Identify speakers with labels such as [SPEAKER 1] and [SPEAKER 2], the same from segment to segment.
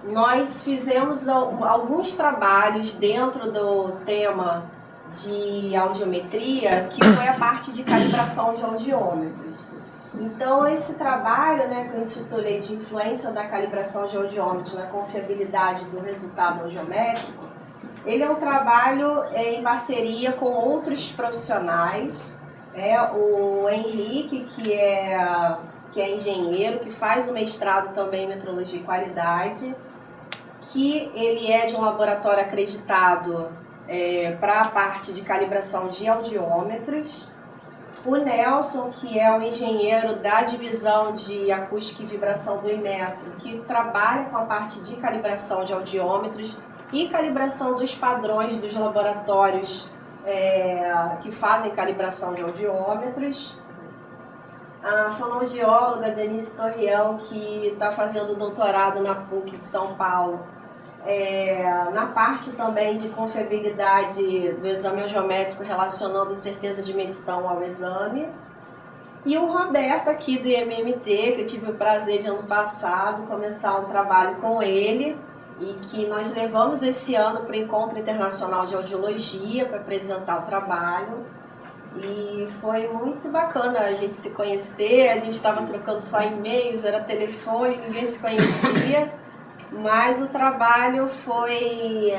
[SPEAKER 1] nós fizemos alguns trabalhos dentro do tema de audiometria, que foi a parte de calibração de audiômetros. Então, esse trabalho, né, que eu intitulei de influência da calibração de audiômetros na confiabilidade do resultado audiométrico, ele é um trabalho em parceria com outros profissionais. O Henrique, que é engenheiro, que faz o mestrado também em metrologia e qualidade, que ele é de um laboratório acreditado para a parte de calibração de audiômetros. O Nelson, que é o engenheiro da divisão de acústica e vibração do Inmetro, que trabalha com a parte de calibração de audiômetros e calibração dos padrões dos laboratórios que fazem calibração de audiômetros. A fonoaudióloga Denise Torrião, que está fazendo doutorado na PUC de São Paulo, na parte também de confiabilidade do exame audiométrico, relacionando incerteza de medição ao exame. E o Roberto, aqui do IMMT, que eu tive o prazer de ano passado começar um trabalho com ele, e que nós levamos esse ano para o Encontro Internacional de Audiologia para apresentar o trabalho. E foi muito bacana a gente se conhecer. A gente estava trocando só e-mails, era telefone, ninguém se conhecia. Mas o trabalho foi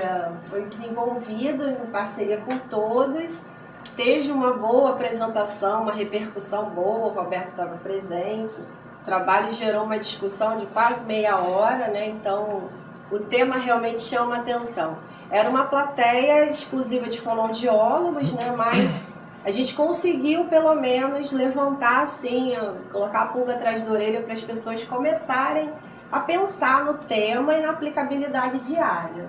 [SPEAKER 1] desenvolvido em parceria com todos. Teve uma boa apresentação, uma repercussão boa, o Roberto estava presente. O trabalho gerou uma discussão de quase meia hora, né? Então o tema realmente chama atenção. Era uma plateia exclusiva de fonoaudiólogos, né? Mas a gente conseguiu pelo menos levantar assim, colocar a pulga atrás da orelha para as pessoas começarem a pensar no tema e na aplicabilidade diária.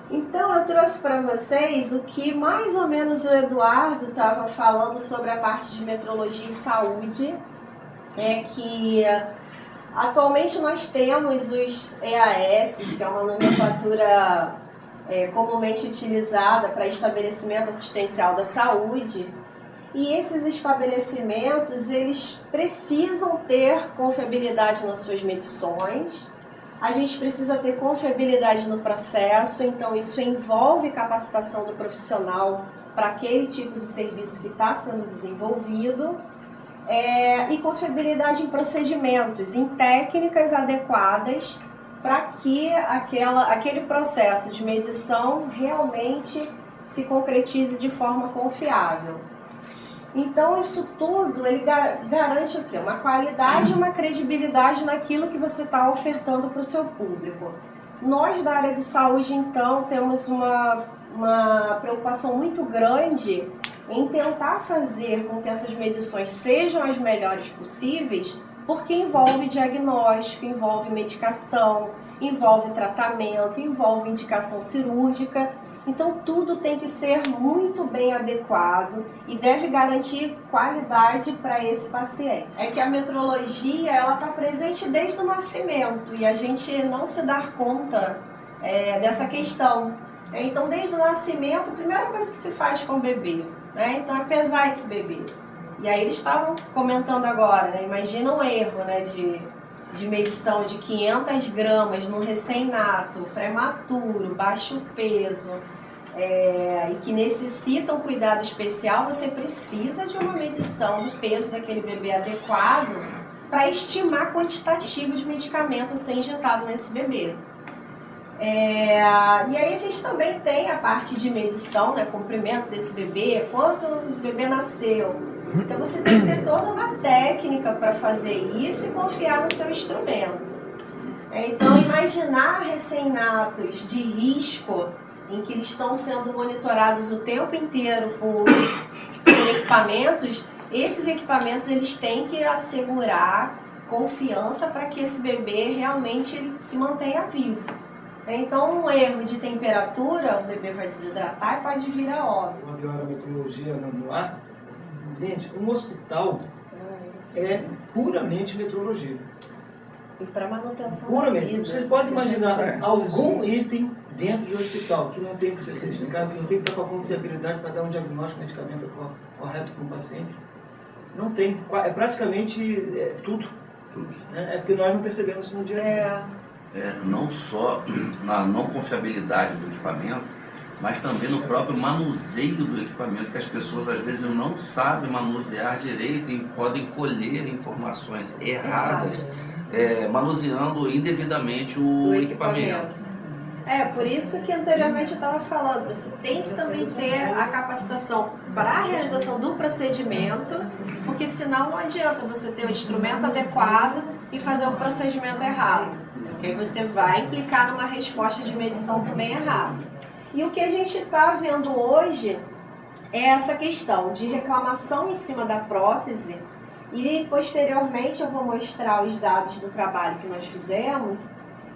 [SPEAKER 1] Então eu trouxe para vocês o que mais ou menos o Eduardo estava falando sobre a parte de metrologia e saúde, que atualmente nós temos os EAS, que é uma nomenclatura comumente utilizada para estabelecimento assistencial da saúde. E esses estabelecimentos, eles precisam ter confiabilidade nas suas medições. A gente precisa ter confiabilidade no processo, então isso envolve capacitação do profissional para aquele tipo de serviço que está sendo desenvolvido. E confiabilidade em procedimentos, em técnicas adequadas para que aquele processo de medição realmente se concretize de forma confiável. Então, isso tudo ele garante o quê? Uma qualidade e uma credibilidade naquilo que você está ofertando para o seu público. Nós, da área de saúde, então, temos uma preocupação muito grande em tentar fazer com que essas medições sejam as melhores possíveis, porque envolve diagnóstico, envolve medicação, envolve tratamento, envolve indicação cirúrgica. Então tudo tem que ser muito bem adequado e deve garantir qualidade para esse paciente. É que a metrologia está presente desde o nascimento e a gente não se dá conta dessa questão. Então desde o nascimento, a primeira coisa que se faz com o bebê, né? Então é pesar esse bebê. E aí eles estavam comentando agora, né? Imagina um erro, né, de medição de 500 gramas num recém-nato, prematuro, baixo peso, e que necessita um cuidado especial. Você precisa de uma medição do peso daquele bebê adequado para estimar quantitativo de medicamento a ser injetado nesse bebê. E aí a gente também tem a parte de medição, né, comprimento desse bebê, quanto o bebê nasceu. Então você tem que ter toda uma técnica para fazer isso e confiar no seu instrumento. Então imaginar recém-natos de risco, em que eles estão sendo monitorados o tempo inteiro por equipamentos, esses equipamentos eles têm que assegurar confiança para que esse bebê realmente ele se mantenha vivo. Então um erro de temperatura, o bebê vai desidratar e pode vir a óbito.
[SPEAKER 2] Agora a metrologia no ar. Gente, um hospital é puramente metrologia.
[SPEAKER 1] E para manutenção
[SPEAKER 2] puramente.
[SPEAKER 1] da vida.
[SPEAKER 2] Vocês podem imaginar algum item dentro de um hospital que não tem que ser certificado, que não tem que ter com a confiabilidade para dar um diagnóstico, medicamento correto para o paciente? Não tem. É praticamente tudo. É porque nós não percebemos isso no dia a dia.
[SPEAKER 3] não só na não confiabilidade do equipamento, mas também no próprio manuseio do equipamento, que as pessoas às vezes não sabem manusear direito e podem colher informações erradas, manuseando indevidamente o equipamento.
[SPEAKER 1] Por isso que anteriormente eu estava falando, você tem que também ter a capacitação para a realização do procedimento, porque senão não adianta você ter o instrumento adequado e fazer o procedimento errado, porque você vai implicar numa resposta de medição também errada. E o que a gente está vendo hoje é essa questão de reclamação em cima da prótese, e posteriormente eu vou mostrar os dados do trabalho que nós fizemos,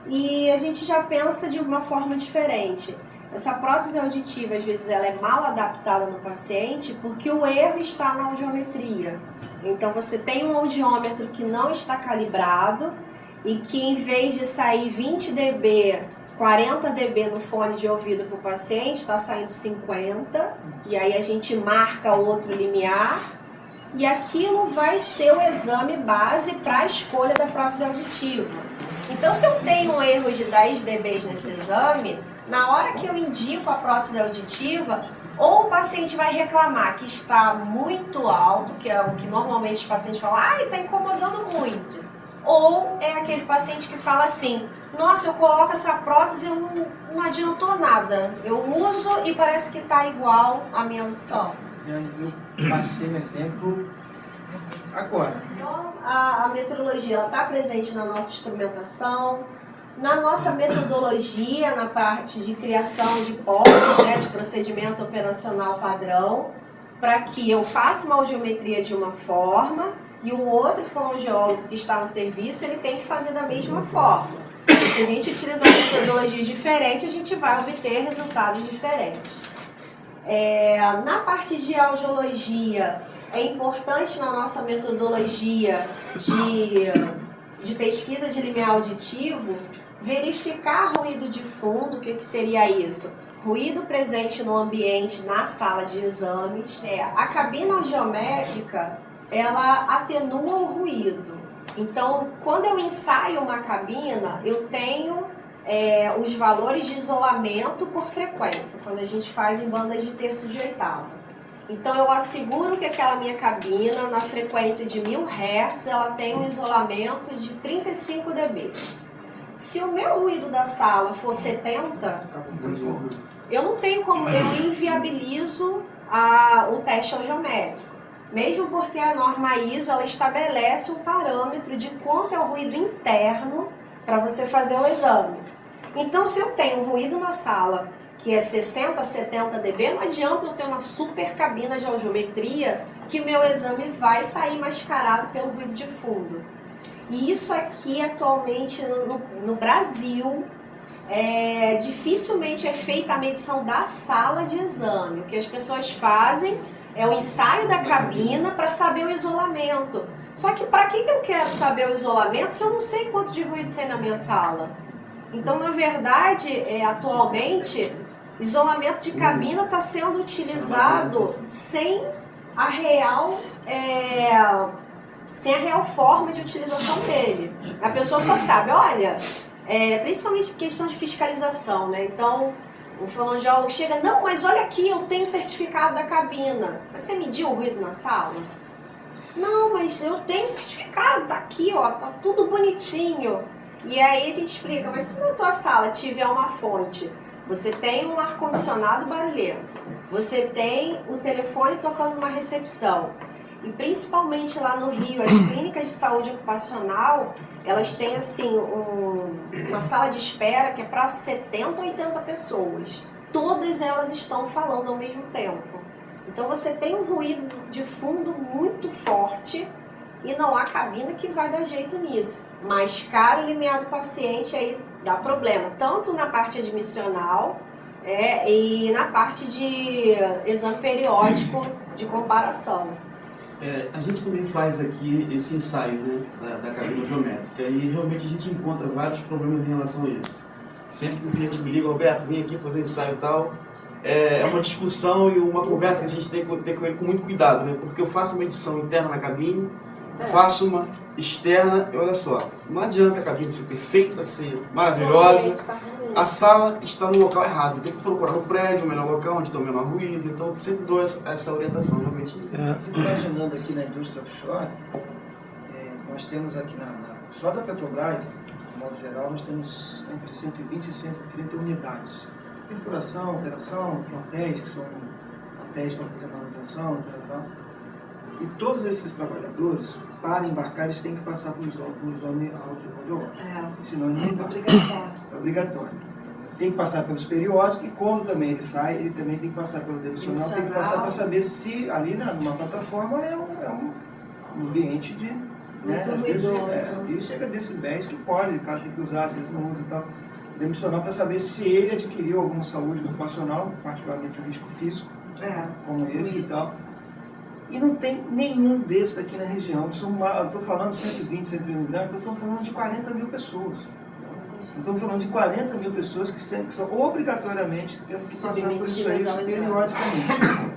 [SPEAKER 1] e a gente já pensa de uma forma diferente. Essa prótese auditiva, às vezes, ela é mal adaptada no paciente porque o erro está na audiometria. Então, você tem um audiômetro que não está calibrado e que, em vez de sair 20 dB, 40 dB no fone de ouvido para o paciente, está saindo 50, e aí a gente marca outro limiar, e aquilo vai ser o exame base para a escolha da prótese auditiva. Então, se eu tenho um erro de 10 dB nesse exame, na hora que eu indico a prótese auditiva, ou o paciente vai reclamar que está muito alto, que é o que normalmente os pacientes falam, está incomodando muito. Ou é aquele paciente que fala assim, nossa, eu coloco essa prótese e não adiantou nada. Eu uso e parece que está igual à minha audição.
[SPEAKER 2] Eu passei um exemplo agora.
[SPEAKER 1] Então, a metrologia está presente na nossa instrumentação, na nossa metodologia, na parte de criação de POPs, de procedimento operacional padrão, para que eu faça uma audiometria de uma forma e o outro fonoaudiólogo que está no serviço, ele tem que fazer da mesma forma. E se a gente utilizar metodologias diferentes, a gente vai obter resultados diferentes. Na parte de audiologia, é importante na nossa metodologia de pesquisa de limiar auditivo verificar ruído de fundo. O que seria isso? Ruído presente no ambiente, na sala de exames. A cabina audiométrica, ela atenua o ruído. Então, quando eu ensaio uma cabina, eu tenho os valores de isolamento por frequência, quando a gente faz em bandas de terço de oitava. Então, eu asseguro que aquela minha cabina, na frequência de 1000 Hz, ela tem um isolamento de 35 dB. Se o meu ruído da sala for 70, eu não tenho como, eu inviabilizo o teste audiométrico. Mesmo porque a norma ISO, ela estabelece um parâmetro de quanto é o ruído interno para você fazer o exame. Então, se eu tenho um ruído na sala que é 60, 70 dB, não adianta eu ter uma super cabina de audiometria que o meu exame vai sair mascarado pelo ruído de fundo. E isso aqui, atualmente, no Brasil, dificilmente é feita a medição da sala de exame. O que as pessoas fazem é o ensaio da cabina para saber o isolamento. Só que para que eu quero saber o isolamento se eu não sei quanto de ruído tem na minha sala? Então, na verdade, atualmente, isolamento de cabina está sendo utilizado sem a real forma de utilização dele. A pessoa só sabe, olha, principalmente questão de fiscalização, né? Então, o fonoaudiólogo chega, não, mas olha aqui, eu tenho o certificado da cabina. Você mediu o ruído na sala? Não, mas eu tenho certificado, tá aqui, ó, tá tudo bonitinho. E aí a gente explica, mas se na tua sala tiver uma fonte, você tem um ar-condicionado barulhento, você tem o telefone tocando uma recepção, e principalmente lá no Rio, as clínicas de saúde ocupacional, elas têm assim uma sala de espera que é para 70, 80 pessoas. Todas elas estão falando ao mesmo tempo. Então você tem um ruído de fundo muito forte e não há cabina que vai dar jeito nisso. Mais caro o limiar do paciente, aí dá problema, tanto na parte admissional e na parte de exame periódico de comparação.
[SPEAKER 4] A gente também faz aqui esse ensaio, né, da cabina geométrica, e realmente a gente encontra vários problemas em relação a isso. Sempre que o cliente me liga, Alberto, vem aqui fazer um ensaio e tal, é uma discussão e uma conversa que a gente tem que ter com ele com muito cuidado, né, porque eu faço uma medição interna na cabine faço uma externa e olha só, não adianta a cabine ser perfeita, ser maravilhosa, a sala está no local errado, tem que procurar no prédio, o melhor local, onde tem o menor ruído, então eu sempre dou essa orientação realmente.
[SPEAKER 2] Eu fico imaginando aqui na indústria offshore, nós temos aqui só da Petrobras, de modo geral, nós temos entre 120 e 130 unidades. Perfuração, operação, frontéis, que são hotéis para fazer manutenção, tal. E todos esses trabalhadores, para embarcar, eles têm que passar pelos homens audiológicos. Senão ele não é obrigatório. Tem que passar pelos periódicos e quando também ele sai, ele também tem que passar pelo demissional, tem que passar para saber se ali numa plataforma é um ambiente de... Né? Às vezes chega a decibéis que pode, o cara tem que usar, às vezes não usa e tal. Demissional para saber se ele adquiriu alguma saúde ocupacional, particularmente um risco físico, como esse e tal. E não tem nenhum desses aqui na região. Eu estou falando de 120, 130 unidades, eu estou falando de 40 mil pessoas. Estamos falando de 40 mil pessoas que são obrigatoriamente tendo que passar por isso aí periodicamente.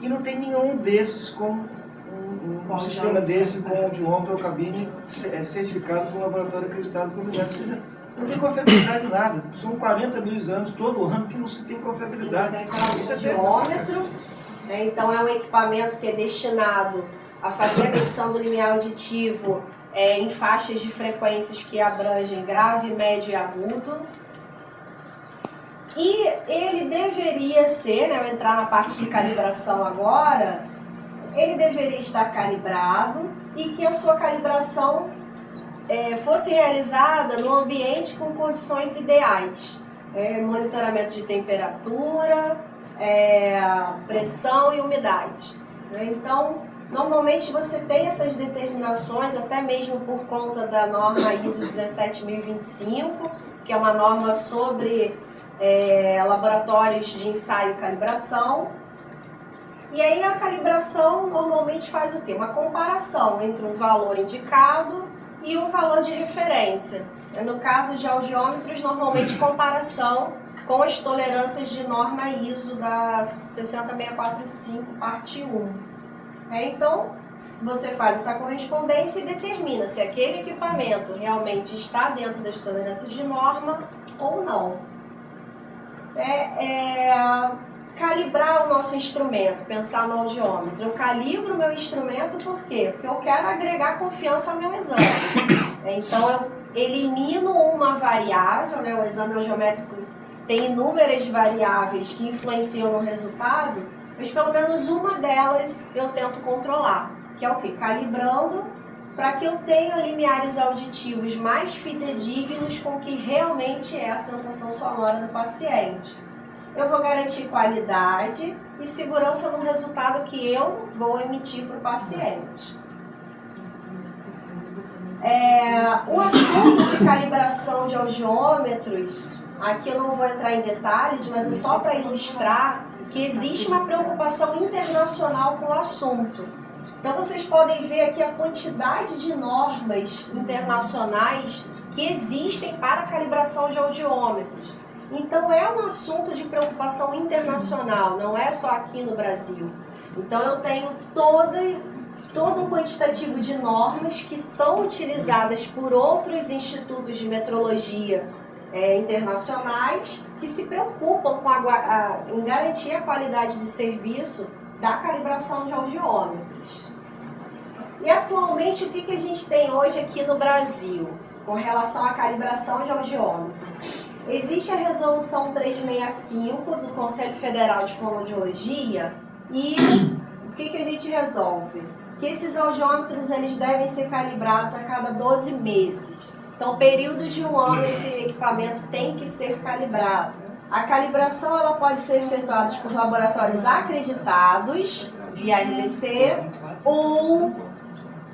[SPEAKER 2] E não tem nenhum desses como um sistema desse com audiômetro ou cabine certificado com laboratório acreditado pelo INEP. Não tem confiabilidade em nada. São 40 mil exames todo ano que não se tem confiabilidade.
[SPEAKER 1] Isso é audiômetro. Então é um equipamento que é destinado a fazer a medição do limiar auditivo em faixas de frequências que abrangem grave, médio e agudo. E ele deveria ser, eu entrar na parte de calibração agora, ele deveria estar calibrado e que a sua calibração fosse realizada no ambiente com condições ideais. Monitoramento de temperatura, pressão e umidade. Então, normalmente você tem essas determinações, até mesmo por conta da norma ISO 17025, que é uma norma sobre laboratórios de ensaio e calibração. E aí a calibração normalmente faz o quê? Uma comparação entre um valor indicado e um valor de referência. No caso de audiômetros, normalmente comparação com as tolerâncias de norma ISO da 60645, parte 1. Então, você faz essa correspondência e determina se aquele equipamento realmente está dentro das tolerâncias de norma ou não. Calibrar o nosso instrumento, pensar no audiômetro. Eu calibro o meu instrumento por quê? Porque eu quero agregar confiança ao meu exame. Então, eu elimino uma variável, o exame audiométrico tem inúmeras variáveis que influenciam no resultado, mas pelo menos uma delas eu tento controlar, que é o quê? Calibrando para que eu tenha limiares auditivos mais fidedignos com o que realmente é a sensação sonora do paciente. Eu vou garantir qualidade e segurança no resultado que eu vou emitir para o paciente. O assunto de calibração de audiômetros, aqui eu não vou entrar em detalhes, mas é só para ilustrar que existe uma preocupação internacional com o assunto. Então vocês podem ver aqui a quantidade de normas internacionais que existem para a calibração de audiômetros. Então é um assunto de preocupação internacional, não é só aqui no Brasil. Então eu tenho todo um quantitativo de normas que são utilizadas por outros institutos de metrologia internacionais que se preocupam em garantir a qualidade de serviço da calibração de audiômetros. E atualmente o que a gente tem hoje aqui no Brasil com relação à calibração de audiômetros? Existe a resolução 365 do Conselho Federal de Fonoaudiologia e o que a gente resolve? Que esses audiômetros eles devem ser calibrados a cada 12 meses. Então, período de um ano, esse equipamento tem que ser calibrado. A calibração ela pode ser efetuada por laboratórios acreditados, via RBC, ou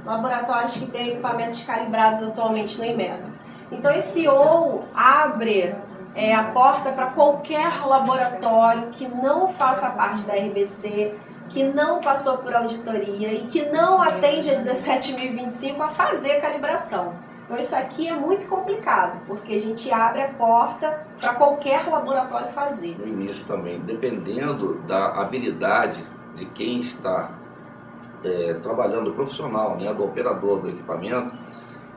[SPEAKER 1] laboratórios que têm equipamentos calibrados atualmente no IMETRO. Então, esse ou abre a porta para qualquer laboratório que não faça parte da RBC, que não passou por auditoria e que não atende a 17.025 a fazer a calibração. Então isso aqui é muito complicado, porque a gente abre a porta para qualquer laboratório fazer.
[SPEAKER 3] No início também, dependendo da habilidade de quem está trabalhando, o profissional, né, do operador do equipamento,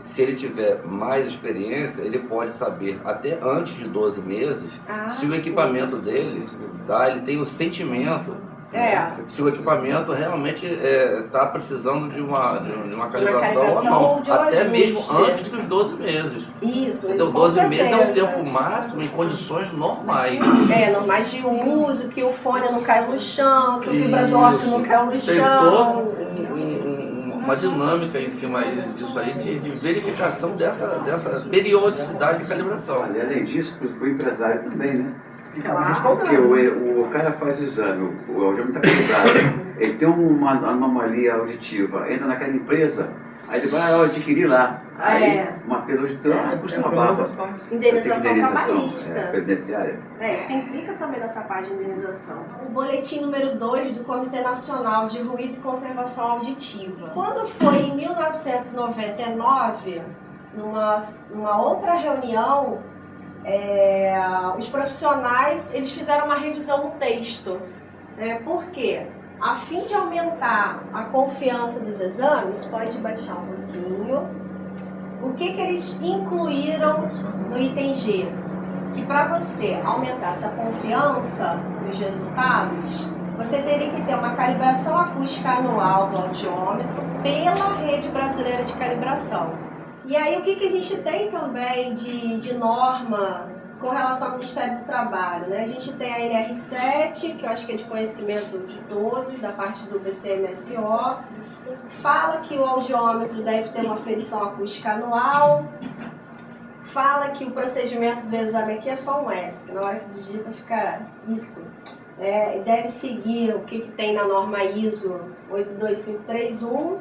[SPEAKER 3] se ele tiver mais experiência, ele pode saber até antes de 12 meses se o equipamento dele ele tem o sentimento, se o equipamento realmente está precisando de uma calibração ou não, até mesmo antes dos 12 meses.
[SPEAKER 1] Isso,
[SPEAKER 3] então 12 meses é o tempo máximo em condições normais.
[SPEAKER 1] Normais de uso, que o fone não caiu no chão, que o vibrador não caiu no chão.
[SPEAKER 3] Tem toda uma dinâmica em cima disso aí, de verificação dessa periodicidade de calibração.
[SPEAKER 5] Além disso, para o empresário também, né?
[SPEAKER 1] Claro.
[SPEAKER 5] Porque o cara faz o exame, o algeômetro está calibrado, ele tem uma anomalia auditiva, entra naquela empresa, aí ele vai adquirir lá. Aí uma perda auditiva é uma base.
[SPEAKER 1] Indenização trabalhista.
[SPEAKER 5] Previdenciária.
[SPEAKER 1] Isso implica também nessa parte de indenização. O boletim número 2 do Comitê Nacional de Ruído e Conservação Auditiva. Quando foi em 1999, numa outra reunião, os profissionais eles fizeram uma revisão no texto. Por quê? A fim de aumentar a confiança dos exames, pode baixar um pouquinho. O que eles incluíram no item G? Que para você aumentar essa confiança nos resultados, você teria que ter uma calibração acústica anual do audiômetro pela Rede Brasileira de Calibração. E aí o que a gente tem também de norma com relação ao Ministério do Trabalho, né? A gente tem a NR7, que eu acho que é de conhecimento de todos, da parte do BCMSO, fala que o audiômetro deve ter uma aferição acústica anual, fala que o procedimento do exame aqui é só um S, que na hora que digita fica isso. Deve seguir o que tem na norma ISO 82531,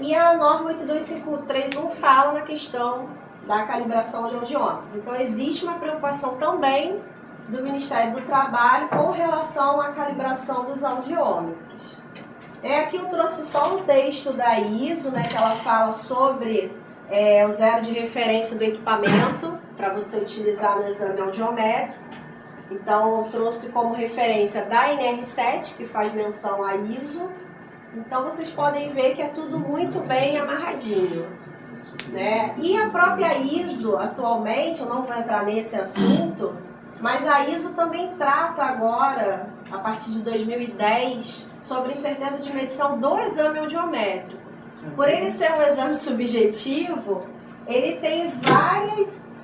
[SPEAKER 1] e a norma 82531 fala na questão da calibração de audiômetros. Então existe uma preocupação também do Ministério do Trabalho com relação à calibração dos audiômetros. Aqui eu trouxe só um texto da ISO, né, que ela fala sobre o zero de referência do equipamento para você utilizar no exame audiométrico. Então eu trouxe como referência da NR7, que faz menção à ISO. Então vocês podem ver que é tudo muito bem amarradinho, né? E a própria ISO, atualmente, eu não vou entrar nesse assunto, mas a ISO também trata agora, a partir de 2010, sobre incerteza de medição do exame audiométrico. Por ele ser um exame subjetivo, ele tem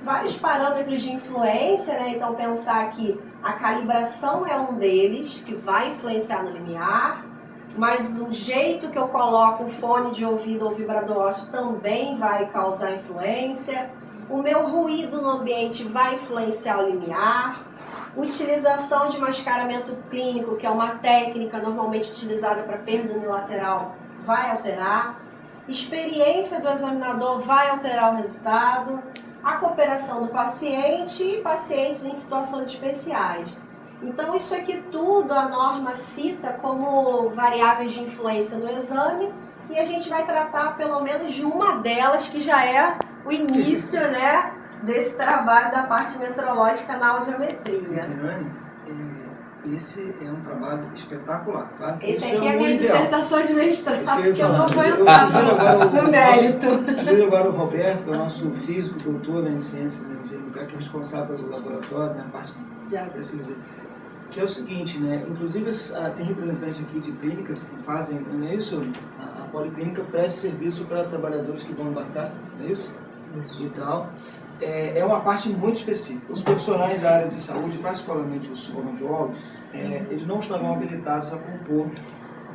[SPEAKER 1] vários parâmetros de influência, né? Então pensar que a calibração é um deles, que vai influenciar no limiar, mas o jeito que eu coloco o fone de ouvido ou vibrador ósseo também vai causar influência. O meu ruído no ambiente vai influenciar o limiar. Utilização de mascaramento clínico, que é uma técnica normalmente utilizada para perda unilateral, vai alterar. Experiência do examinador vai alterar o resultado. A cooperação do paciente e pacientes em situações especiais. Então isso aqui tudo a norma cita como variáveis de influência no exame e a gente vai tratar pelo menos de uma delas, que já é o início, né, desse trabalho da parte metrológica na audiometria.
[SPEAKER 2] Esse é um trabalho espetacular. Claro que
[SPEAKER 1] esse
[SPEAKER 2] isso
[SPEAKER 1] aqui é a
[SPEAKER 2] o
[SPEAKER 1] minha
[SPEAKER 2] ideal.
[SPEAKER 1] dissertação de mestrado,
[SPEAKER 2] que
[SPEAKER 1] eu não vou entrar no mérito.
[SPEAKER 2] Vejo agora o Roberto, que é o nosso físico, doutor em ciência de energia nuclear, que é responsável pelo laboratório, né, a parte desse que é o seguinte, né? Inclusive tem representantes aqui de clínicas que fazem, não é isso? A policlínica presta serviço para trabalhadores que vão embarcar, não é isso? Isso. E tal. É uma parte muito específica. Os profissionais da área de saúde, particularmente os fonoaudiólogos, eles não estarão habilitados a compor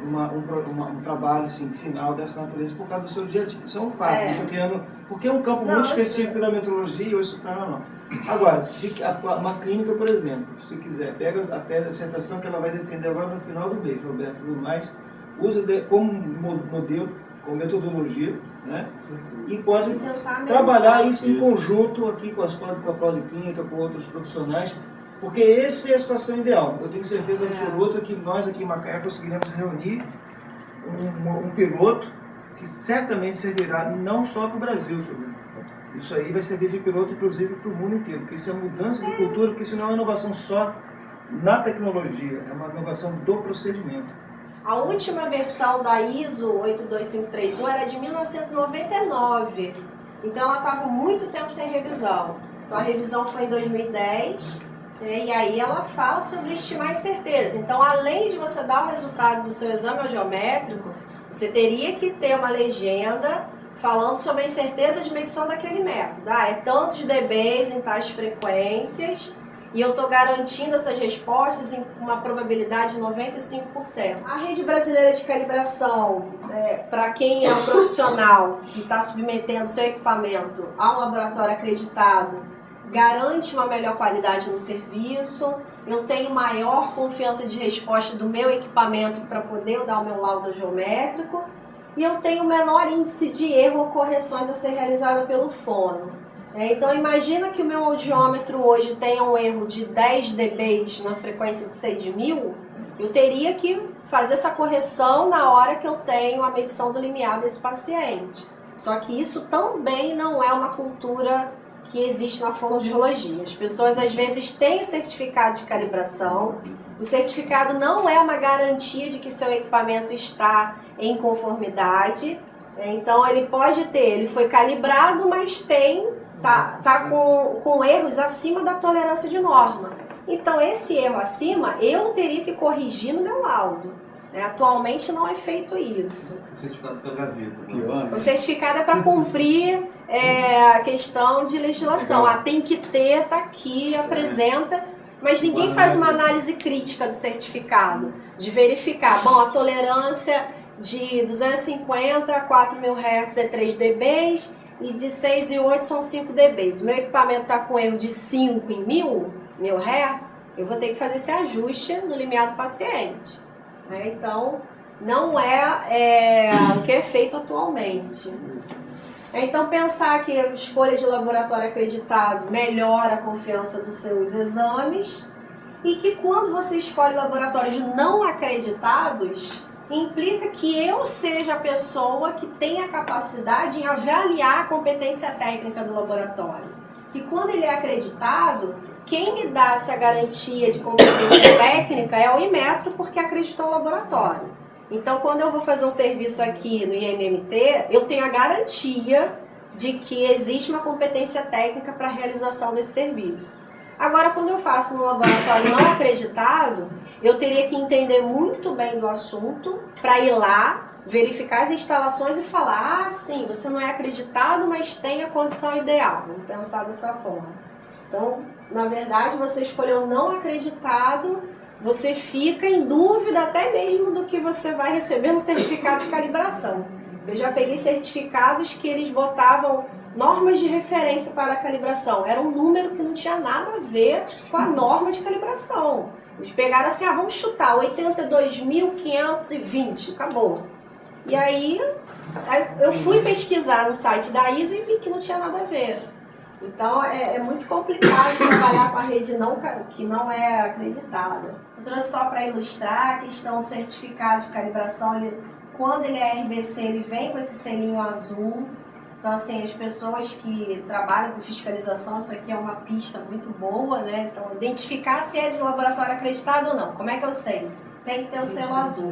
[SPEAKER 2] um trabalho assim, final dessa natureza por causa do seu dia a dia. Isso é um fato. Porque é um campo muito específico da metrologia e hoje isso está não. Agora, se uma clínica, por exemplo, se quiser, pega a tese de dissertação que ela vai defender agora no final do mês, Roberto, tudo mais, usa como modelo, como metodologia, né? E pode trabalhar isso em conjunto aqui com a Policlínica, com outros profissionais, porque essa é a situação ideal. Eu tenho certeza absoluta que nós aqui em Macaé conseguiremos reunir um piloto que certamente servirá não só para o Brasil, isso aí vai servir de piloto, inclusive, para o mundo inteiro, porque isso é mudança de cultura, porque isso não é uma inovação só na tecnologia, é uma inovação do procedimento.
[SPEAKER 1] A última versão da ISO 82531 era de 1999, então ela estava muito tempo sem revisão. Então a revisão foi em 2010, e aí ela fala sobre estimar incerteza. Então, além de você dar o resultado do seu exame audiométrico, você teria que ter uma legenda falando sobre a incerteza de medição daquele método. É tantos dBs em tais frequências, e eu estou garantindo essas respostas em uma probabilidade de 95%. A rede brasileira de calibração, para quem é um profissional que está submetendo seu equipamento a um laboratório acreditado, garante uma melhor qualidade no serviço, eu tenho maior confiança de resposta do meu equipamento para poder dar o meu laudo geométrico, e eu tenho menor índice de erro ou correções a ser realizada pelo fono. Então imagina que o meu audiômetro hoje tenha um erro de 10 dBs na frequência de 6.000, eu teria que fazer essa correção na hora que eu tenho a medição do limiar desse paciente. Só que isso também não é uma cultura que existe na fonoaudiologia. As pessoas às vezes têm o certificado de calibração, o certificado não é uma garantia de que seu equipamento está em conformidade, então ele pode ter, ele foi calibrado, mas tá com erros acima da tolerância de norma. Então esse erro acima eu teria que corrigir no meu laudo. Atualmente não é feito isso.
[SPEAKER 4] O certificado fica gaveta.
[SPEAKER 1] O certificado é para cumprir a questão de legislação. Tem que ter, tá aqui, apresenta, mas ninguém faz uma análise crítica do certificado, de verificar, bom, a tolerância de 250 a 4.000 Hz é 3 dBs, e de 6 e 8 são 5 dBs. O meu equipamento está com erro de 5 em 1.000 Hz, eu vou ter que fazer esse ajuste no limiar do paciente. Então, não é o que é feito atualmente. Então, pensar que a escolha de laboratório acreditado melhora a confiança dos seus exames, e que quando você escolhe laboratórios não acreditados, implica que eu seja a pessoa que tem a capacidade em avaliar a competência técnica do laboratório. E quando ele é acreditado, quem me dá essa garantia de competência técnica é o Inmetro, porque acreditou no laboratório. Então, quando eu vou fazer um serviço aqui no IMMT, eu tenho a garantia de que existe uma competência técnica para a realização desse serviço. Agora, quando eu faço no laboratório não acreditado, eu teria que entender muito bem do assunto para ir lá, verificar as instalações e falar, sim, você não é acreditado, mas tem a condição ideal. Vamos pensar dessa forma. Então, na verdade, você escolheu não acreditado, você fica em dúvida até mesmo do que você vai receber no certificado de calibração. Eu já peguei certificados que eles botavam normas de referência para a calibração. Era um número que não tinha nada a ver com a norma de calibração. Eles pegaram assim, vamos chutar, 82.520, acabou. E aí eu fui pesquisar no site da ISO e vi que não tinha nada a ver. Então é muito complicado trabalhar com a rede que não é acreditada. Eu trouxe só para ilustrar a questão do certificado de calibração. Quando ele é RBC, ele vem com esse selinho azul. Então, assim, as pessoas que trabalham com fiscalização, isso aqui é uma pista muito boa, né? Então, identificar se é de laboratório acreditado ou não. Como é que eu sei? Tem que ter o selo azul.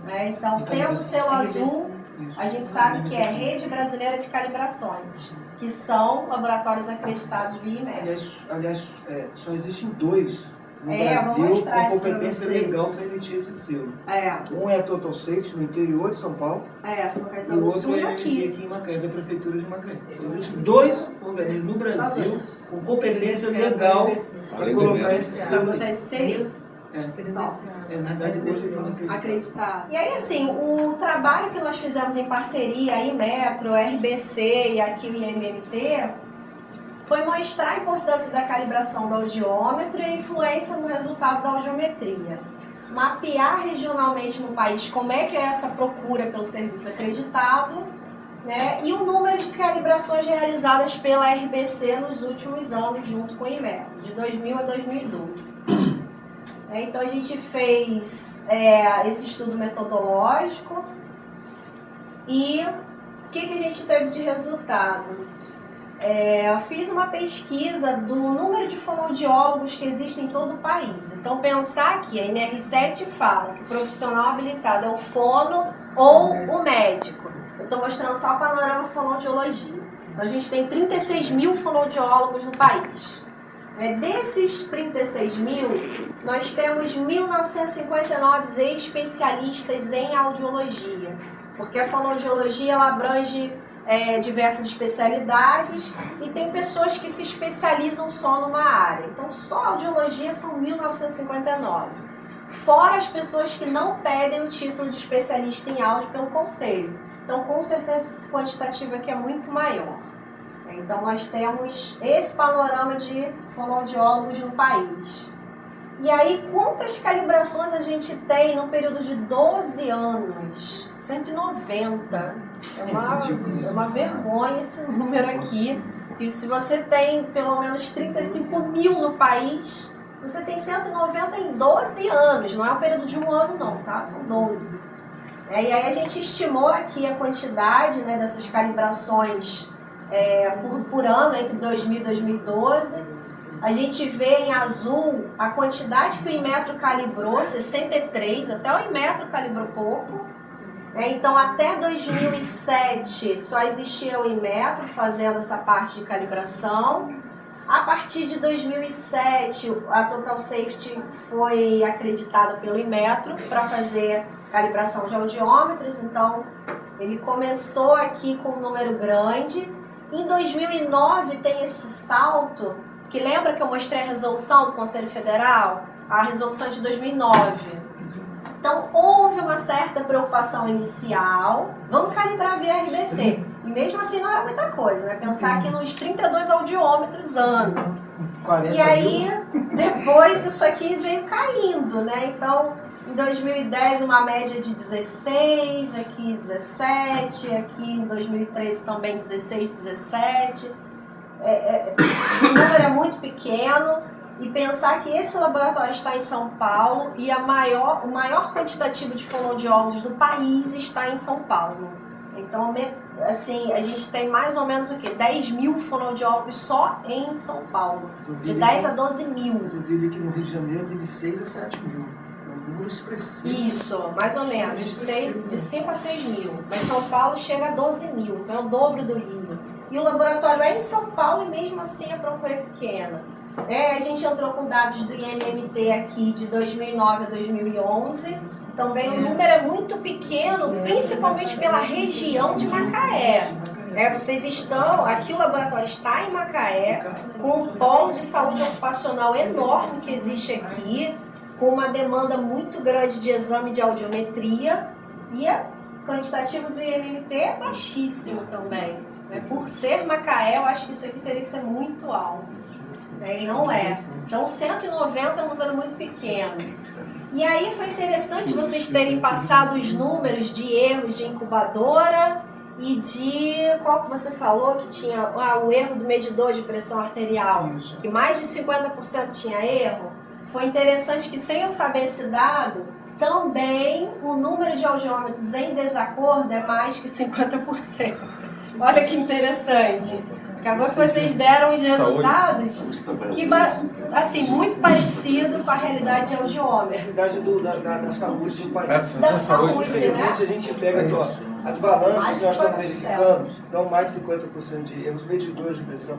[SPEAKER 1] Né? Então, tendo o selo azul, a gente sabe que é Rede Brasileira de Calibrações, que são laboratórios acreditados via IMET.
[SPEAKER 2] Aliás, só existem 2 no Brasil com competência legal para emitir esse selo. Um é a Total Safety, no interior de São Paulo, e o outro é aqui em Macaé, da Prefeitura de Macaé. Existem 2 organismos no Brasil com competência legal para colocar esse selo. Na verdade,
[SPEAKER 1] acreditar. E aí, assim, o trabalho que nós fizemos em parceria, Inmetro, RBC e aqui o IMMT, foi mostrar a importância da calibração do audiômetro e a influência no resultado da audiometria. Mapear regionalmente no país como é que é essa procura pelo serviço acreditado, né, e o número de calibrações realizadas pela RBC nos últimos anos, junto com o Inmetro, de 2000 a 2012. Então a gente fez esse estudo metodológico e o que a gente teve de resultado? fiz uma pesquisa do número de fonoaudiólogos que existem em todo o país. Então, pensar que a NR7 fala que o profissional habilitado é o fono ou o médico. Eu estou mostrando só o panorama fonoaudiologia. Então, a gente tem 36 mil fonoaudiólogos no país. Desses 36 mil, nós temos 1.959 especialistas em audiologia, porque a fonoaudiologia ela abrange diversas especialidades e tem pessoas que se especializam só numa área. Então, só audiologia são 1.959. Fora as pessoas que não pedem o título de especialista em áudio pelo conselho. Então, com certeza, esse quantitativo aqui é muito maior. Então, nós temos esse panorama de fonoaudiólogos no país. E aí, quantas calibrações a gente tem num período de 12 anos? 190. É uma vergonha esse número aqui. E se você tem pelo menos 35 mil no país, você tem 190 em 12 anos. Não é um período de um ano, não, tá? São 12. E aí a gente estimou aqui a quantidade, né, dessas calibrações por ano, entre 2000 e 2012. A gente vê em azul a quantidade que o Inmetro calibrou, 63, até o Inmetro calibrou pouco. Então, até 2007, só existia o Inmetro fazendo essa parte de calibração. A partir de 2007, a Total Safety foi acreditada pelo Inmetro para fazer calibração de audiômetros. Então, ele começou aqui com um número grande. Em 2009 tem esse salto, que lembra que eu mostrei a resolução do Conselho Federal? A resolução de 2009. Então, houve uma certa preocupação inicial. Vamos calibrar via RBC. E mesmo assim não era muita coisa, né? Pensar aqui nos 32 audiômetros ano. E aí, depois isso aqui veio caindo, né? Então, em 2010 uma média de 16, aqui 17, aqui em 2013 também 16, 17. O número é muito pequeno. E pensar que esse laboratório está em São Paulo e o maior quantitativo de fonoaudiólogos do país está em São Paulo. Então, assim, a gente tem mais ou menos o quê? 10 mil fonoaudiólogos só em São Paulo. De 10 a 12 mil.
[SPEAKER 2] Eu vi aqui no Rio de Janeiro de 6 a 7 mil. É um número expressivo.
[SPEAKER 1] Isso, mais ou menos. De 5 a 6 mil. Mas São Paulo chega a 12 mil. Então é o dobro do Rio. E o laboratório é em São Paulo e mesmo assim a procura é pequena. A gente entrou com dados do IMMT aqui de 2009 a 2011. Também o número é muito pequeno, principalmente pela região de Macaé. Vocês estão, aqui o laboratório está em Macaé, com um polo de saúde ocupacional enorme que existe aqui, com uma demanda muito grande de exame de audiometria, e a quantitativa do IMMT é baixíssimo também. Por ser Macaé, eu acho que isso aqui teria que ser muito alto. E não é. Então, 190 é um número muito pequeno. E aí foi interessante vocês terem passado os números de erros de incubadora e de... Qual que você falou que tinha? O erro do medidor de pressão arterial. Que mais de 50% tinha erro. Foi interessante que, sem eu saber esse dado, também o número de audiômetros em desacordo é mais que 50%. Olha que interessante. Acabou que vocês deram os resultados que, assim, muito parecido com a realidade de audiômetro.
[SPEAKER 2] A realidade da saúde do país.
[SPEAKER 1] Da saúde,
[SPEAKER 2] infelizmente,
[SPEAKER 1] né?
[SPEAKER 2] a gente pega as balanças que nós estamos verificando, dão mais de 50% de erros, os medidores de pressão.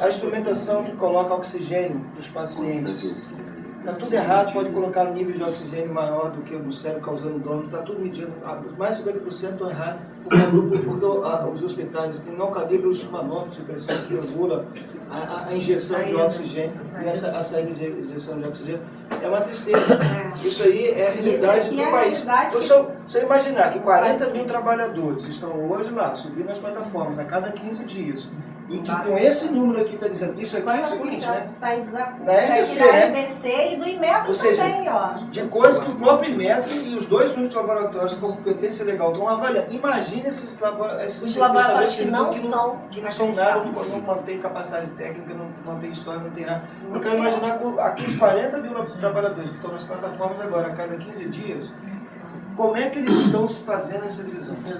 [SPEAKER 2] A instrumentação que coloca oxigênio dos pacientes. Está tudo errado, pode colocar nível de oxigênio maior do que o do cérebro, causando dano. Está tudo medindo. Mais de 50% estão errados, porque os hospitais que não calibram os manômetros de pressão que regula a injeção de oxigênio e a saída de injeção de oxigênio. É uma tristeza. Isso aí é a realidade do país. Se eu imaginar que 40 mil trabalhadores estão hoje lá, subindo as plataformas a cada 15 dias, e que com esse número aqui está dizendo, isso aqui é o seguinte, né?
[SPEAKER 1] Está em desacordo.
[SPEAKER 2] Na RBC, né?
[SPEAKER 1] RBC e do Inmetro
[SPEAKER 2] ou seja,
[SPEAKER 1] também, ó.
[SPEAKER 2] De coisas que o próprio Inmetro e os dois únicos laboratórios com competência legal estão avaliando. Imagina esses
[SPEAKER 1] laboratórios que não são
[SPEAKER 2] nada, não mantêm capacidade técnica, não tem história, não tem nada. Eu quero imaginar aqui os 40 mil trabalhadores que estão nas plataformas agora a cada 15 dias, como é que eles estão se fazendo esses exames?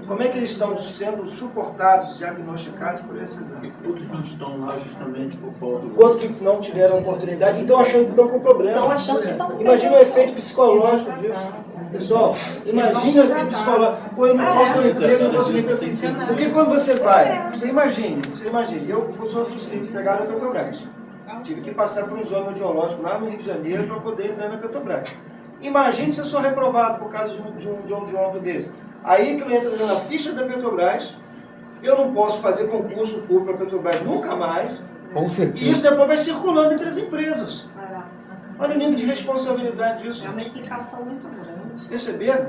[SPEAKER 2] Como é que eles estão sendo suportados, diagnosticados por esses exames?
[SPEAKER 6] Outros não estão lá justamente por causa do...
[SPEAKER 2] Quantos que não tiveram oportunidade e estão achando que estão com problema.
[SPEAKER 1] Estão achando que estão com
[SPEAKER 2] Imagina o efeito psicológico disso. Pessoal, imagina o efeito psicológico. Pô, eu não posso ter emprego, eu não posso emprego. Porque quando você vai, você imagine, eu sou empregado da Petrobras. Tive que passar por um exame audiológico lá no Rio de Janeiro para poder entrar na Petrobras. Imagine se eu sou reprovado por causa de um audiólogo desse. Aí que eu entro na ficha da Petrobras, eu não posso fazer concurso público para a Petrobras nunca mais.
[SPEAKER 7] Com certeza.
[SPEAKER 2] E isso depois vai circulando entre as empresas. Olha o nível de responsabilidade disso.
[SPEAKER 1] É uma implicação muito grande.
[SPEAKER 2] Perceberam?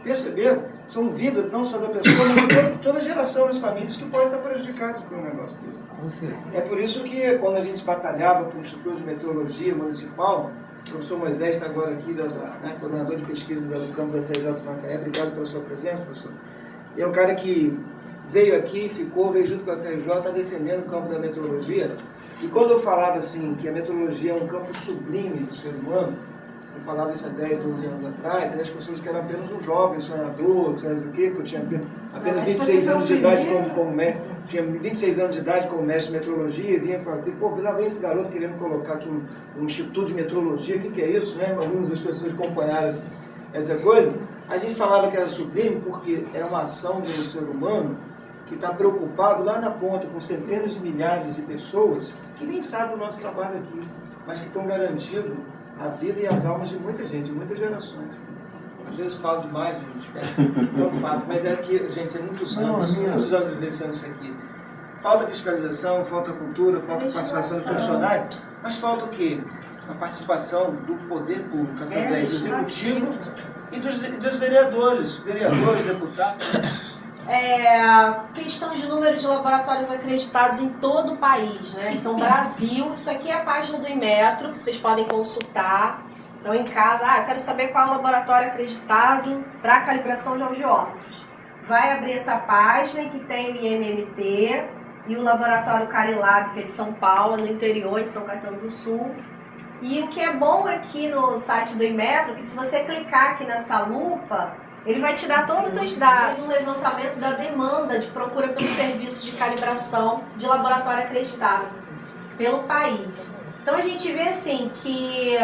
[SPEAKER 2] Perceberam? São vidas não só da pessoa, mas de toda a geração das famílias que podem estar prejudicadas por um negócio desse. É por isso que quando a gente batalhava para o Instituto de Meteorologia Municipal, o professor Moisés está agora aqui, coordenador de pesquisa do campo da FJ de Macaé, obrigado pela sua presença, professor. E é um cara que veio aqui, veio junto com a FJ, está defendendo o campo da meteorologia. E quando eu falava assim, que a meteorologia é um campo sublime do ser humano, eu falava isso há 10, 12 anos atrás, e as pessoas que eram apenas um jovem sonhador, sabe o quê? Que eu tinha apenas 26 anos de idade como mestre, tinha 26 anos de idade como mestre de meteorologia, e vinha falar, pô, lá vem esse garoto querendo colocar aqui um instituto de meteorologia, o que é isso, né? Algumas das pessoas acompanharam essa coisa. A gente falava que era sublime porque é uma ação do ser humano que está preocupado lá na ponta com centenas de milhares de pessoas que nem sabem o nosso trabalho aqui, mas que estão garantindo a vida e as almas de muita gente, de muitas gerações. Às vezes falo demais, gente, é um fato, mas é que, gente, é muitos anos vivenciando isso aqui. Falta fiscalização, falta cultura, falta participação dos profissionais, mas falta o quê? A participação do poder público, através do executivo e dos vereadores, deputados.
[SPEAKER 1] Questão de número de laboratórios acreditados em todo o país, né? Então, Brasil, isso aqui é a página do Inmetro, que vocês podem consultar. Então, em casa, eu quero saber qual é o laboratório acreditado para calibração de audiómetros. Vai abrir essa página que tem o IMMT e o laboratório Carilab, que é de São Paulo, no interior de São Caetano do Sul. E o que é bom aqui no site do Inmetro, que se você clicar aqui nessa lupa, ele vai te dar todos os dados, um levantamento da demanda de procura pelo serviço de calibração de laboratório acreditado pelo país. Então a gente vê assim que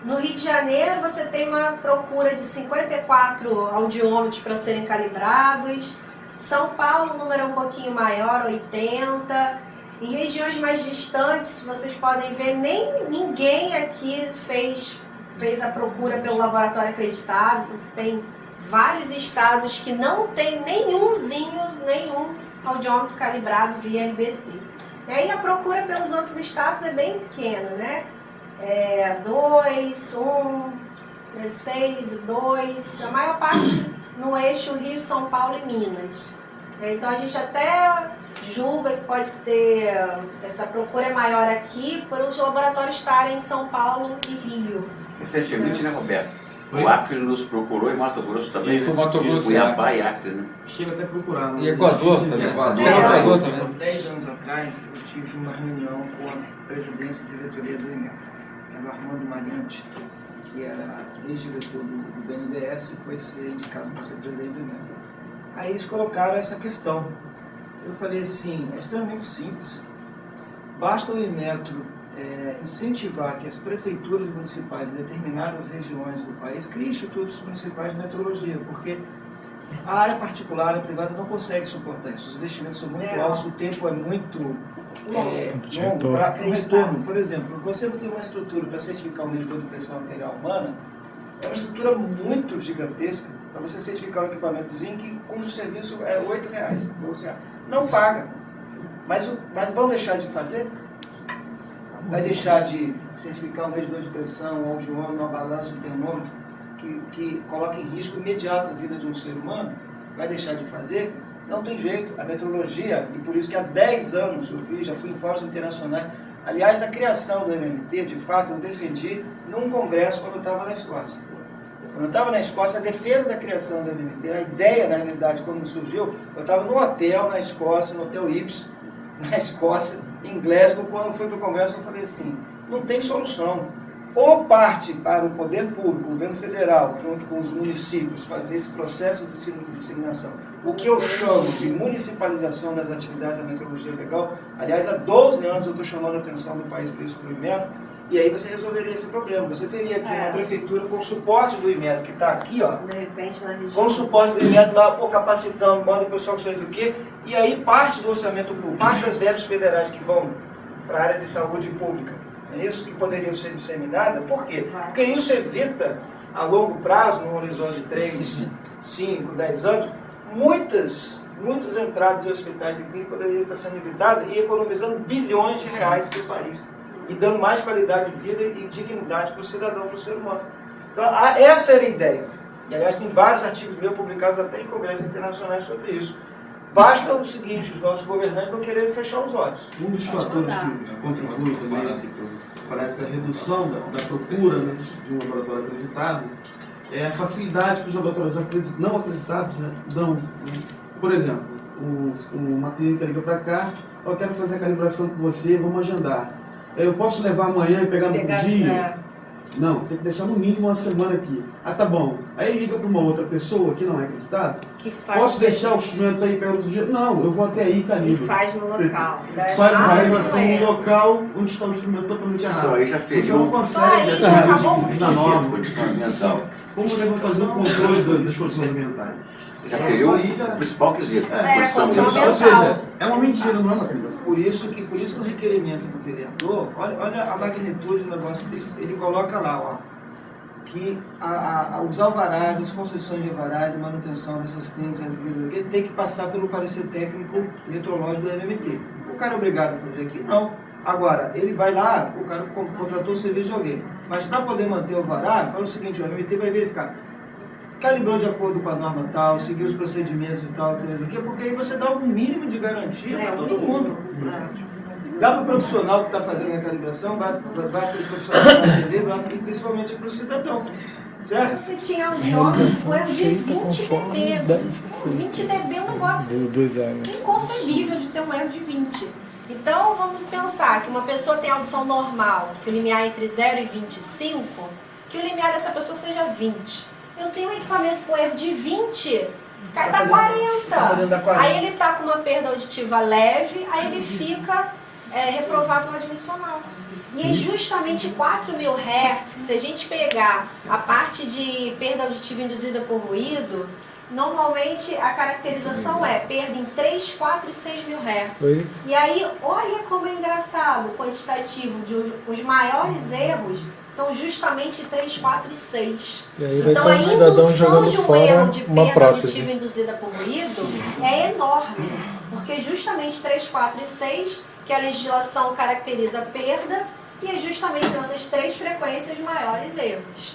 [SPEAKER 1] no Rio de Janeiro você tem uma procura de 54 audiômetros para serem calibrados. São Paulo o número é um pouquinho maior, 80. Em regiões mais distantes, vocês podem ver, nem ninguém aqui fez a procura pelo laboratório acreditado. Você tem vários estados que não tem nenhum audiômetro calibrado via RBC. E aí a procura pelos outros estados é bem pequena, né? 2, 1, 6, 2, a maior parte no eixo Rio, São Paulo e Minas. Então a gente até julga que pode ter essa procura maior aqui por os laboratórios estarem em São Paulo e Rio.
[SPEAKER 5] Recentemente, né, Roberto? O Acre nos procurou e Mato Grosso também.
[SPEAKER 7] E Mato Grosso,
[SPEAKER 5] Cuiabá e Acre, né?
[SPEAKER 4] Chega até a procurar. Né?
[SPEAKER 7] E Equador também. Equador também.
[SPEAKER 2] 10 anos atrás, eu tive uma reunião com a presidência e diretoria do INEP. Era o Armando Mariante, que era ex-diretor do BNDES e foi ser indicado para ser presidente do INEP. Aí eles colocaram essa questão. Eu falei assim, é extremamente simples. Basta o Inmetro incentivar que as prefeituras municipais em determinadas regiões do país criem institutos municipais de meteorologia, porque a área particular, a área privada não consegue suportar isso. Os investimentos são muito altos, o tempo é muito longo para o retorno. Por exemplo, você tem uma estrutura para certificar o medidor de pressão arterial humana, é uma estrutura muito gigantesca para você certificar um equipamentozinho cujo serviço é R$ 8, R$ 12. Não paga. Mas vão deixar de fazer? Vai deixar de certificar um medidor de pressão, um audiômetro, uma balança, um termômetro, que coloca em risco imediato a vida de um ser humano? Vai deixar de fazer? Não tem jeito. A meteorologia, e por isso que há 10 anos eu já fui em fóruns internacionais. Aliás, a criação do MMT, de fato, eu defendi num congresso quando eu estava na Escócia. Quando eu estava na Escócia, a defesa da criação do MMT, a ideia, na realidade, quando surgiu, eu estava num hotel na Escócia, no Hotel Ibis, na Escócia, em Glasgow. Quando eu fui para o congresso, eu falei assim, não tem solução. ou parte para o poder público, o governo federal, junto com os municípios, fazer esse processo de disseminação, o que eu chamo de municipalização das atividades da metrologia legal. Aliás, há 12 anos eu estou chamando a atenção do país para esse movimento, e aí você resolveria esse problema. Você teria aqui uma prefeitura com o suporte do IMET, que está aqui, ó,
[SPEAKER 1] De repente, na região.
[SPEAKER 2] com o suporte do IMET lá, capacitando, manda o pessoal que sabe do quê, e aí parte do orçamento público, parte das verbas federais que vão para a área de saúde pública, é isso que poderiam ser disseminadas. Por quê? Porque isso evita, a longo prazo, num horizonte de 3, 5, 10 anos, muitas entradas em hospitais e clínicas poderiam estar sendo evitadas e economizando bilhões de reais para o país. E dando mais qualidade de vida e dignidade para o cidadão, para o ser humano. Então, essa era a ideia. E, aliás, tem vários artigos meus publicados até em congressos internacionais sobre isso. Basta o seguinte, os nossos governantes não quererem fechar os olhos.
[SPEAKER 4] Um dos fatores que contribui também para essa redução da procura, né, de um laboratório acreditado é a facilidade que os laboratórios não acreditados, né, dão. Por exemplo, uma clínica liga para cá, eu quero fazer a calibração com você, vamos agendar. Eu posso levar amanhã e pegar no dia? Não, tem que deixar no mínimo uma semana aqui. Ah, tá bom. Aí liga para uma outra pessoa que não é acreditada. Posso deixar o instrumento aí pegar no dia? Não, eu vou até aí, calibro.
[SPEAKER 1] E faz no local.
[SPEAKER 4] Faz uma calibração no local onde está o instrumento totalmente errado.
[SPEAKER 5] Só aí já fez.
[SPEAKER 4] Você não consegue atingir na norma.
[SPEAKER 5] Condição ambiental.
[SPEAKER 4] Como você vai fazer o controle das condições ambientais?
[SPEAKER 5] Já feriu o principal quesito.
[SPEAKER 1] condição ambiental.
[SPEAKER 4] Ou seja, é uma mentira, não é uma calibração.
[SPEAKER 2] Por isso que o requerimento do vereador, olha a magnitude do negócio dele. Ele coloca lá, ó, que os alvarás, as concessões de alvarás, a manutenção dessas clínicas, tem que passar pelo parecer técnico metrológico do MMT. O cara é obrigado a fazer aqui? Não. Agora, ele vai lá, o cara contratou o serviço de alguém, mas para poder manter o alvará, fala o seguinte, o MMT vai verificar. Calibrou de acordo com a norma tal, seguiu os procedimentos e tal, porque aí você dá um mínimo de garantia para todo mundo. Dá para o profissional que está fazendo a calibração, vai para o profissional que vai atender, e principalmente para o cidadão. Certo?
[SPEAKER 1] Você tinha um jovem com erro de 20 dB. 20 dB é um negócio inconcebível de ter um erro de 20. Então, vamos pensar que uma pessoa tem audição normal, que o limiar é entre 0 e 25, que o limiar dessa pessoa seja 20. Eu tenho um equipamento com erro de 20, cai da 40. Aí ele está com uma perda auditiva leve, aí ele fica reprovado no admissional. E é justamente 4.000 Hz, que se a gente pegar a parte de perda auditiva induzida por ruído, normalmente a caracterização é perda em 3, 4 e 6.000 Hz. E aí, olha como é engraçado o quantitativo os maiores erros são justamente 3, 4 e 6.
[SPEAKER 7] E aí vai
[SPEAKER 1] então
[SPEAKER 7] ter
[SPEAKER 1] a
[SPEAKER 7] um cidadão
[SPEAKER 1] indução
[SPEAKER 7] jogando
[SPEAKER 1] de um
[SPEAKER 7] fora
[SPEAKER 1] erro de
[SPEAKER 7] uma
[SPEAKER 1] perda
[SPEAKER 7] prótese.
[SPEAKER 1] auditiva induzida por ruído é enorme. Porque justamente 3, 4 e 6, que a legislação caracteriza a perda, e é justamente nessas 3 frequências maiores erros.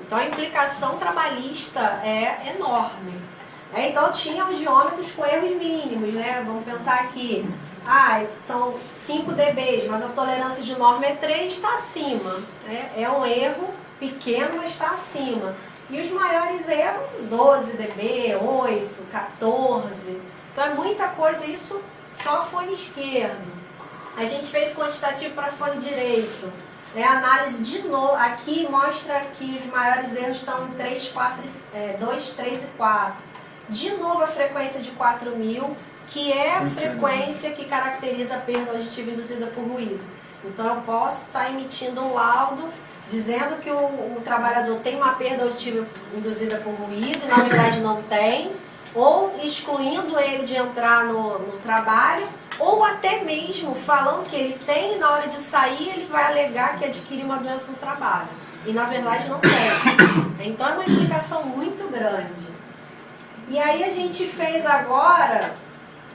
[SPEAKER 1] Então a implicação trabalhista é enorme. Então tinha os diâmetros com erros mínimos, né? Vamos pensar aqui, são 5 dB, mas a tolerância de norma é 3, está acima. É um erro pequeno, mas está acima. E os maiores erros, 12 dB, 8, 14. Então é muita coisa, isso só fone esquerdo. A gente fez quantitativo para fone direito. A análise de novo, aqui mostra que os maiores erros estão em 2, 3 e 4. De novo a frequência de 4.000, que é a frequência que caracteriza a perda auditiva induzida por ruído. Então eu posso estar emitindo um laudo dizendo que o trabalhador tem uma perda auditiva induzida por ruído, e na verdade não tem, ou excluindo ele de entrar no trabalho, ou até mesmo falando que ele tem e na hora de sair ele vai alegar que adquiriu uma doença no trabalho. E na verdade não tem. Então é uma implicação muito grande. E aí a gente fez agora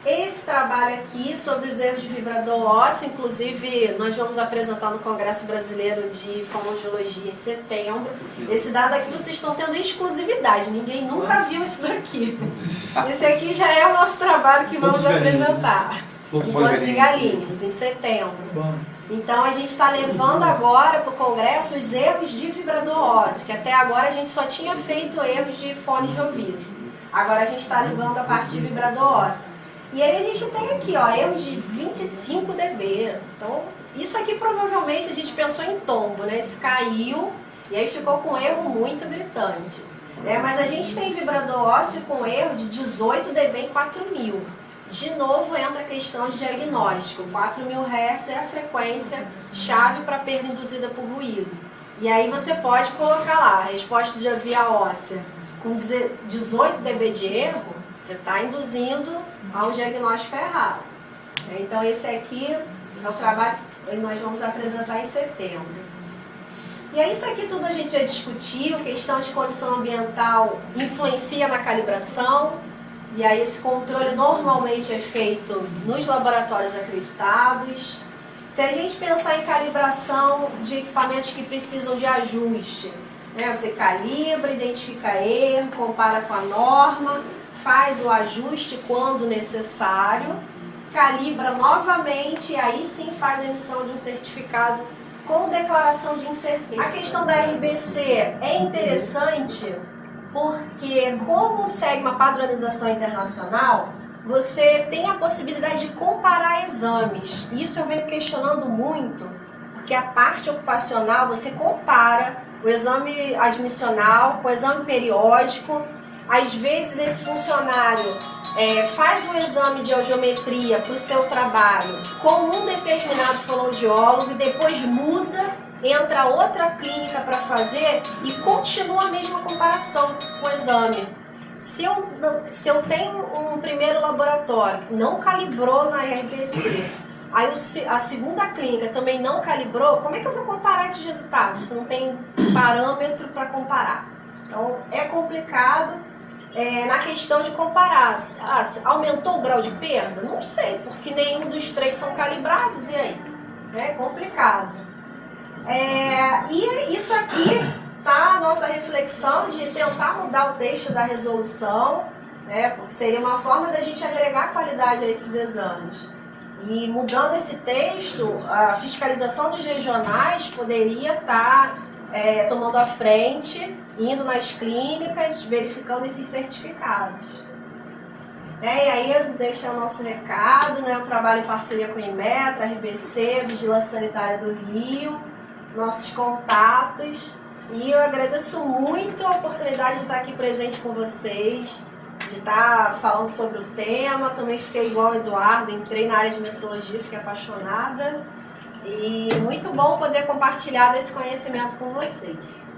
[SPEAKER 1] esse trabalho aqui sobre os erros de vibrador ósseo. Inclusive nós vamos apresentar no Congresso Brasileiro de Fonoaudiologia em setembro. Esse dado aqui vocês estão tendo exclusividade, ninguém nunca viu isso daqui. Esse aqui já é o nosso trabalho que vamos apresentar. Em Pontos de Galinhas, em setembro. Então a gente está levando agora para o Congresso os erros de vibrador ósseo, que até agora a gente só tinha feito erros de fone de ouvido. Agora a gente está levando a parte de vibrador ósseo. E aí a gente tem aqui, ó, erros de 25 dB. Então, isso aqui provavelmente a gente pensou em tombo, né? Isso caiu e aí ficou com um erro muito gritante. Mas a gente tem vibrador ósseo com erro de 18 dB em 4000. De novo entra a questão de diagnóstico. 4000 Hz é a frequência chave para perda induzida por ruído. E aí você pode colocar lá a resposta de via óssea com 18 dB de erro, você está induzindo a um diagnóstico errado. Então esse aqui é o trabalho que nós vamos apresentar em setembro. E é isso aqui tudo a gente já discutiu, questão de condição ambiental influencia na calibração, e aí esse controle normalmente é feito nos laboratórios acreditados. Se a gente pensar em calibração de equipamentos que precisam de ajuste, você calibra, identifica erro, compara com a norma, faz o ajuste quando necessário, calibra novamente e aí sim faz a emissão de um certificado com declaração de incerteza. A questão da RBC é interessante porque, como segue uma padronização internacional, você tem a possibilidade de comparar exames. Isso eu venho questionando muito, porque a parte ocupacional você compara o exame admissional com o exame periódico. Às vezes esse funcionário faz um exame de audiometria para o seu trabalho com um determinado fonoaudiólogo e depois muda, entra outra clínica para fazer e continua a mesma comparação com o exame. Se eu tenho um primeiro laboratório que não calibrou na RBC, aí a segunda clínica também não calibrou, como é que eu vou comparar esses resultados se não tem parâmetro para comparar? Então é complicado. Na questão de comparar, aumentou o grau de perda? Não sei, porque nenhum dos três são calibrados, e aí? É complicado. E isso aqui tá a nossa reflexão de tentar mudar o texto da resolução, porque seria uma forma da gente agregar qualidade a esses exames. E mudando esse texto, a fiscalização dos regionais poderia estar tomando a frente, indo nas clínicas, verificando esses certificados. E aí deixa o nosso recado, o trabalho em parceria com o Inmetro, a RBC, a Vigilância Sanitária do Rio, nossos contatos. E eu agradeço muito a oportunidade de estar aqui presente com vocês, de estar falando sobre o tema. Também fiquei igual o Eduardo, entrei na área de metrologia, fiquei apaixonada. E muito bom poder compartilhar desse conhecimento com vocês.